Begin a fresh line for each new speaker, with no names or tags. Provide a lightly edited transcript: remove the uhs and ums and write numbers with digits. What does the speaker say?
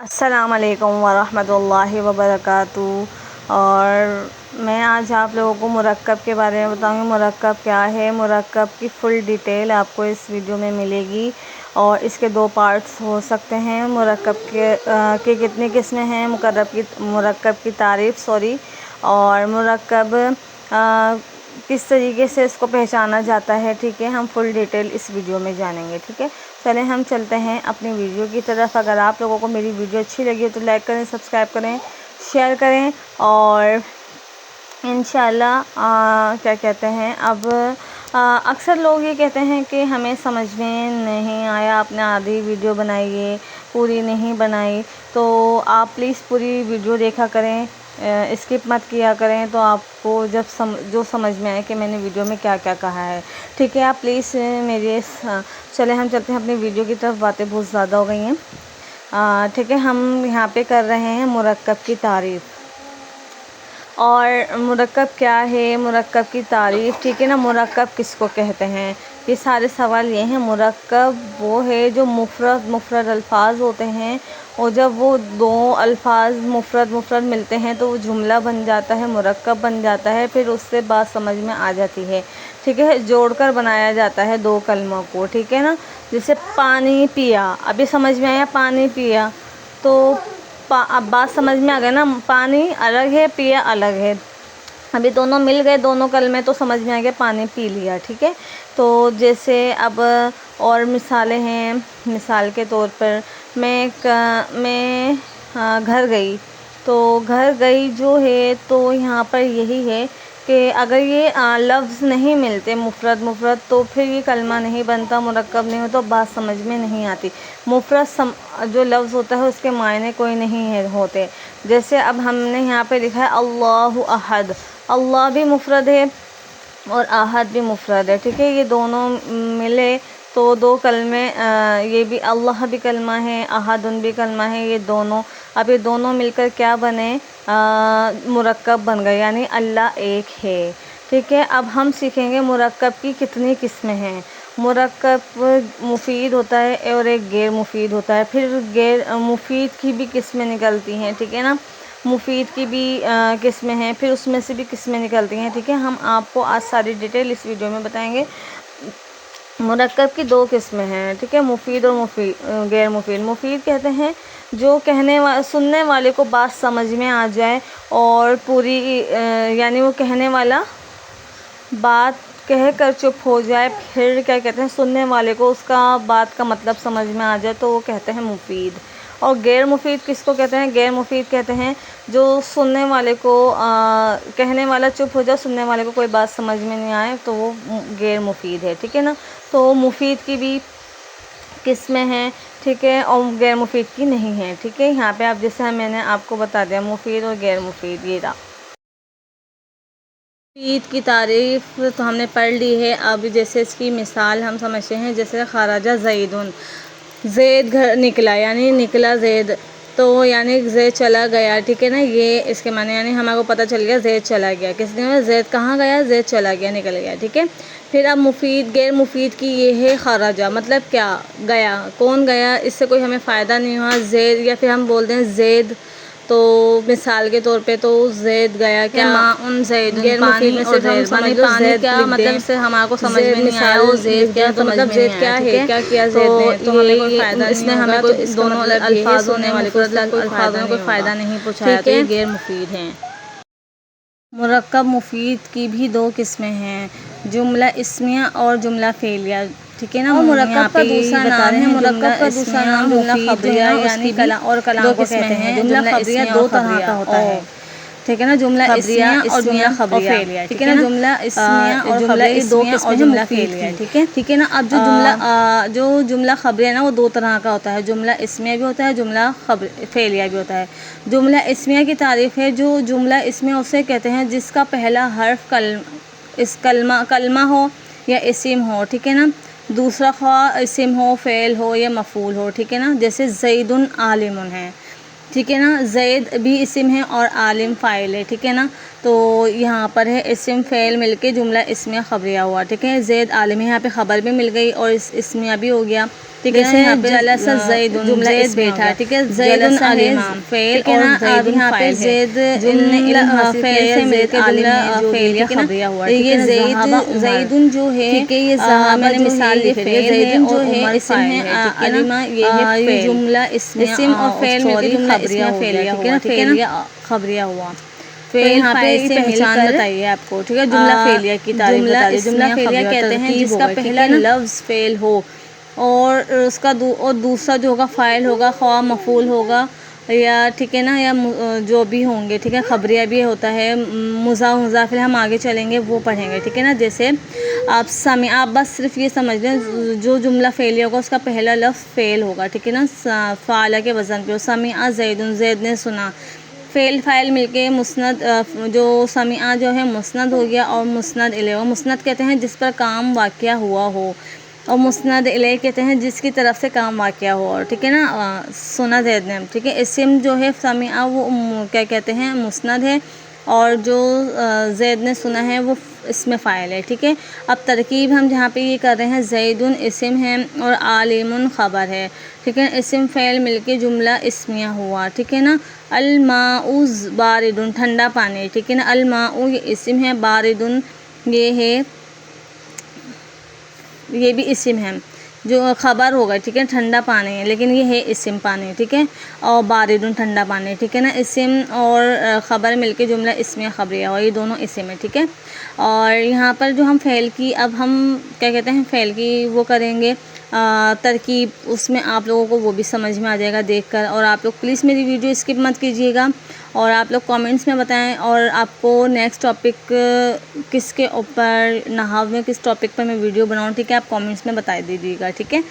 अस्सलाम वालेकुम वरहमतुल्लाहि वबरकातुहू। और मैं आज आप लोगों को मुरक्कब के बारे में बताऊंगी। मुरक्कब क्या है, मुरक्कब की फुल डिटेल आपको इस वीडियो में मिलेगी। और इसके दो पार्ट्स हो सकते हैं। मुरक्कब के कितनी किस्में हैं, मुरक्कब की तारीफ़ और मुरक्कब किस तरीके से इसको पहचाना जाता है। ठीक है, हम फुल डिटेल इस वीडियो में जानेंगे। ठीक है, चलें हम चलते हैं अपनी वीडियो की तरफ। अगर आप लोगों को मेरी वीडियो अच्छी लगी है तो लाइक करें, सब्सक्राइब करें, शेयर करें। और इंशाल्लाह क्या कहते हैं, अब अक्सर लोग ये कहते हैं कि हमें समझ में नहीं आया, आपने आधी वीडियो बनाई है, पूरी नहीं बनाई। तो आप प्लीज़ पूरी वीडियो देखा करें, स्किप मत किया करें, तो आपको जो समझ में आए कि मैंने वीडियो में क्या क्या कहा है। ठीक है, आप प्लीज़ चले हम चलते हैं अपनी वीडियो की तरफ। बातें बहुत ज़्यादा हो गई हैं। ठीक है, हम यहाँ पे कर रहे हैं मुरक्कब की तारीफ़। और मुरक्कब क्या है, मुरक्कब की तारीफ़। ठीक है ना, मुरक्कब किसको कहते हैं, ये सारे सवाल ये हैं। मुरक्कब वो है जो मुफ़रद अल्फाज होते हैं, और जब वो दो अल्फाज मुफ़रद मिलते हैं तो वो जुमला बन जाता है, मुरक्कब बन जाता है। फिर उससे बात समझ में आ जाती है। ठीक है, जोड़कर बनाया जाता है दो कलमों को। ठीक है ना, जैसे पानी पिया, अभी समझ में आया पानी पिया, तो अब बात समझ में आ गई ना। पानी अलग है, पिया अलग है। अभी दोनों मिल गए, दोनों कलमे, तो समझ में आ गया पानी पी लिया। ठीक है, तो जैसे अब और मिसालें हैं। मिसाल के तौर पर मैं घर गई, तो घर गई जो है, तो यहाँ पर यही है कि अगर ये लफ्ज़ नहीं मिलते मुफ़रद, तो फिर ये कलमा नहीं बनता, मुरक्कब नहीं होता, तो बात समझ में नहीं आती। मुफ़रद जो लफ्ज़ होता है उसके मायने कोई नहीं होते। जैसे अब हमने यहाँ पे लिखा है अल्लाहु अहद, अल्लाह भी मुफ़रद है और अहद भी मुफ़रद है। ठीक है, ये दोनों मिले तो दो कलमे, ये भी अल्लाह भी कलमा है, अहदुन भी कलमा है। ये दोनों मिलकर क्या बने, मुरक्कब बन गए, यानी अल्लाह एक है। ठीक है, अब हम सीखेंगे मुरक्कब की कितनी किस्में हैं। मुरक्कब मुफीद होता है और एक गैर मुफीद होता है। फिर गैर मुफीद की भी किस्में निकलती हैं। ठीक है ना, मुफीद की भी किस्में हैं, फिर उसमें से भी किस्में निकलती हैं। ठीक है, हम आपको आज सारी डिटेल इस वीडियो में बताएंगे। मुरक्कब की दो किस्में हैं। ठीक है, मुफीद और गैर मुफीद। मुफीद कहते हैं जो सुनने वाले को बात समझ में आ जाए और पूरी यानी वो कहने वाला बात कह कर चुप हो जाए, फिर क्या कहते हैं, सुनने वाले को उसका बात का मतलब समझ में आ जाए, तो वो कहते हैं मुफीद। और गैर मुफीद किसको कहते हैं, गैर मुफीद कहते हैं जो सुनने वाले को कहने वाला चुप हो जाए, सुनने वाले को कोई बात समझ में नहीं आए, तो वो गैर मुफीद है। ठीक है ना, तो मुफीद की भी किस्में हैं। ठीक है, और गैर मुफीद की नहीं है। ठीक है, यहाँ पे आप जैसे मैंने आपको बता दिया मुफीद और गैर मुफीद। ये रहा मुफीद की तारीफ़ तो हमने पढ़ ली है। अब जैसे इसकी मिसाल हम समझते हैं, जैसे खराजा ज़ैदुन, ज़ैद घर निकला, यानी निकला ज़ैद, तो यानी ज़ैद चला गया। ठीक है ना, ये इसके माने, यानी हमारे को पता चल गया ज़ैद चला गया। किसने, ज़ैद कहाँ गया, ज़ैद चला गया, निकल गया। ठीक है, फिर अब मुफीद गैर मुफीद की ये है खराजा, मतलब क्या, गया, कौन गया, इससे कोई हमें फ़ायदा नहीं हुआ। ज़ैद, या फिर हम बोलते हैं ज़ैद, तो मिसाल के तौर पे तो ज़ैद गया, क्या उन ज़ैद गैर मुफीद में से हम समझ लो पानी क्या, मतलब से हमारे को समझ में नहीं आया वो ज़ैद क्या, तो मतलब ज़ैद क्या है, क्या किया ज़ैद ने, तो हमें कोई फ़ायदा, इसने हमें तो दोनों अल्फाज होने वाले को अल्फाजों में कोई फ़ायदा नहीं पहुँचाया, तो ये गैर मुफीद हैं। मुरक्कब मुफीद की भी दो किस्में हैं, जुमला इस्मिया और जुमला फ़ेलिया। ठीक है ना, और मुरक्कब का दूसरा नाम है, मुरक्कब का दूसरा नाम जुमला खबरिया, यानी और कलाम को कहते हैं। जुमला खबरिया दो तरह का होता है। ठीक है ना, जुमला इस्मिया और जुमला खबरिया। ठीक है ना, जुमला इस्मिया और जुमला दो किस्में हैं जुमला फ़ेलिया। ठीक है ना, अब जो जुमला खबरिया ना वो दो तरह का होता है, जुमला इस्मिया भी होता है, जुमला फ़ेलिया भी होता है। जुमला इस्मिया की तारीफ़ है, जो जुमला इस्मिया उसे कहते हैं जिसका पहला हर्फ कलमा हो या इस्म हो। ठीक है ना, दूसरा ख्वाह इस्म हो, फ़ेल हो या मफ़ूल हो। ठीक है ना, जैसे ज़ैदुन आलिमुन है। ठीक है ना, ज़ैद भी इस्म है और आलिम फ़ाइल है। ठीक है ना, तो यहाँ पर है इस्म फ़ेल मिलके जुमला इस्मिया खबरिया हुआ। ठीक है, ज़ैद आलिम है, यहाँ पे ख़बर भी मिल गई और इस्मिया भी हो गया। ठीक है। यहाँ पे जलसा ज़ैदुन जुमला इस बैठा, ठीक है। ज़ैदुन अलीम फेल और ज़ैदुन यहाँ पे ज़ैद जुमला फेल से मिलकर जुमला फेल या खबरिया हुआ, ठीक है। ज़ैदुन जो है, ठीक है, ये मैंने मिसाल लिखी है। ज़ैदुन जो है इसम है, अलीमा ये है जुमला इसम और फेल मिलकर जुमला इसमें फेलिया हुआ, ठीक है ना, खबरिया हुआ। फेल यहाँ पे पहचान बताइए आपको, ठीक है। जुमला फेलिया की तारीफ बता दीजिए। जुमला फेलिया कहते हैं जिसका पहला लफ्ज़ फेल हो और उसका दूसरा जो होगा फ़ाइल होगा, ख्वा मफ़ूल होगा या, ठीक है ना, या जो भी होंगे, ठीक है। खबरिया भी होता है, मुज़ा फिर हम आगे चलेंगे वो पढ़ेंगे, ठीक है ना। जैसे आप बस सिर्फ ये समझ लें जो जुमला फेलिया होगा उसका पहला लफ्ज़ फेल होगा, ठीक है ना, फ़ाला के वज़न पे। समिआ ज़ैदुन ज़ैद ने सुना, फ़ेल फ़ाइल मिलके मुस्नद, जो समिआ जो है मुस्नद हो गया और मुस्नद इलैह। मुस्नद कहते हैं जिस पर काम वाक़या हुआ हो और मुस्नद इलैह कहते हैं जिसकी तरफ से काम वाक़या हो, और ठीक है ना, सुना ज़ैद ने, ठीक है। इस्म जो है समिआ वो क्या कहते हैं मुस्नद है और जो ज़ैद ने सुना है वो इसमें फ़ाइल है, ठीक है। अब तरकीब हम जहाँ पे ये कर रहे हैं, ज़ैदुन इस्म है और आलिमुन ख़बर है, ठीक है। इस्म फ़ेल मिलके जुमला इस्मिया हुआ, ठीक है ना। अलमाउज़ बारिदुन ठंडा पानी, ठीक है ना। अलमाउ ये इस्म है, बारिदुन ये है, ये भी इस्म है, जो ख़बर होगा, ठीक है, ठंडा पानी है, लेकिन ये है इस्म पानी, ठीक है। और बारिदुन ठंडा पानी, ठीक है ना। इस्म और ख़बर मिलके जुमला इस्मिया खबरिया हुआ, ये दोनों इस्म है, ठीक है। और यहाँ पर जो हम फ़ेल की, अब हम क्या कहते हैं फ़ेल की वो करेंगे तरकीब, उसमें आप लोगों को वो भी समझ में आ जाएगा देखकर। और आप लोग प्लीज़ मेरी वीडियो स्किप मत कीजिएगा और आप लोग कमेंट्स में बताएं और आपको नेक्स्ट टॉपिक किसके ऊपर, नहाव में किस टॉपिक पर मैं वीडियो बनाऊं, ठीक है, आप कमेंट्स में बता दीजिएगा, ठीक है।